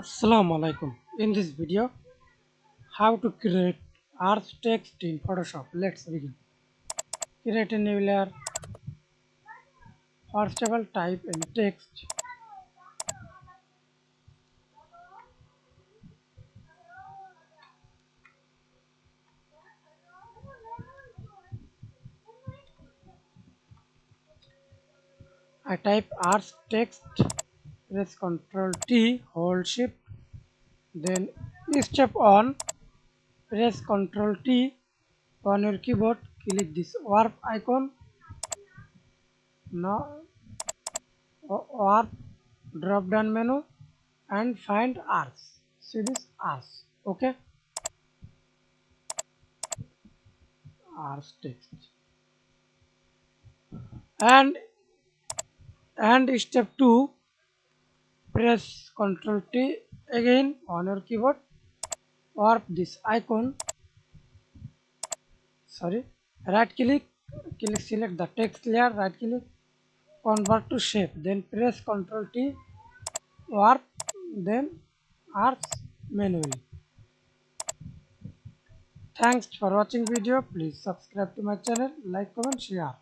Assalamu Walaikum. In this video, how to create Earth text in Photoshop. Let's begin. Create a new layer. First of all, type in text. I type Earth text. Press Ctrl T. Hold Shift. Then step on. Press Ctrl T on your keyboard. Click this warp icon. Now warp drop down menu and find Earth. See this Earth. Okay. Earth text. And step 2, press Ctrl T again on your keyboard, warp this icon, right click, select the text layer, right click, convert to shape, then press Ctrl T, warp, then Earth manually. Thanks for watching video. Please subscribe to my channel, like, comment, share.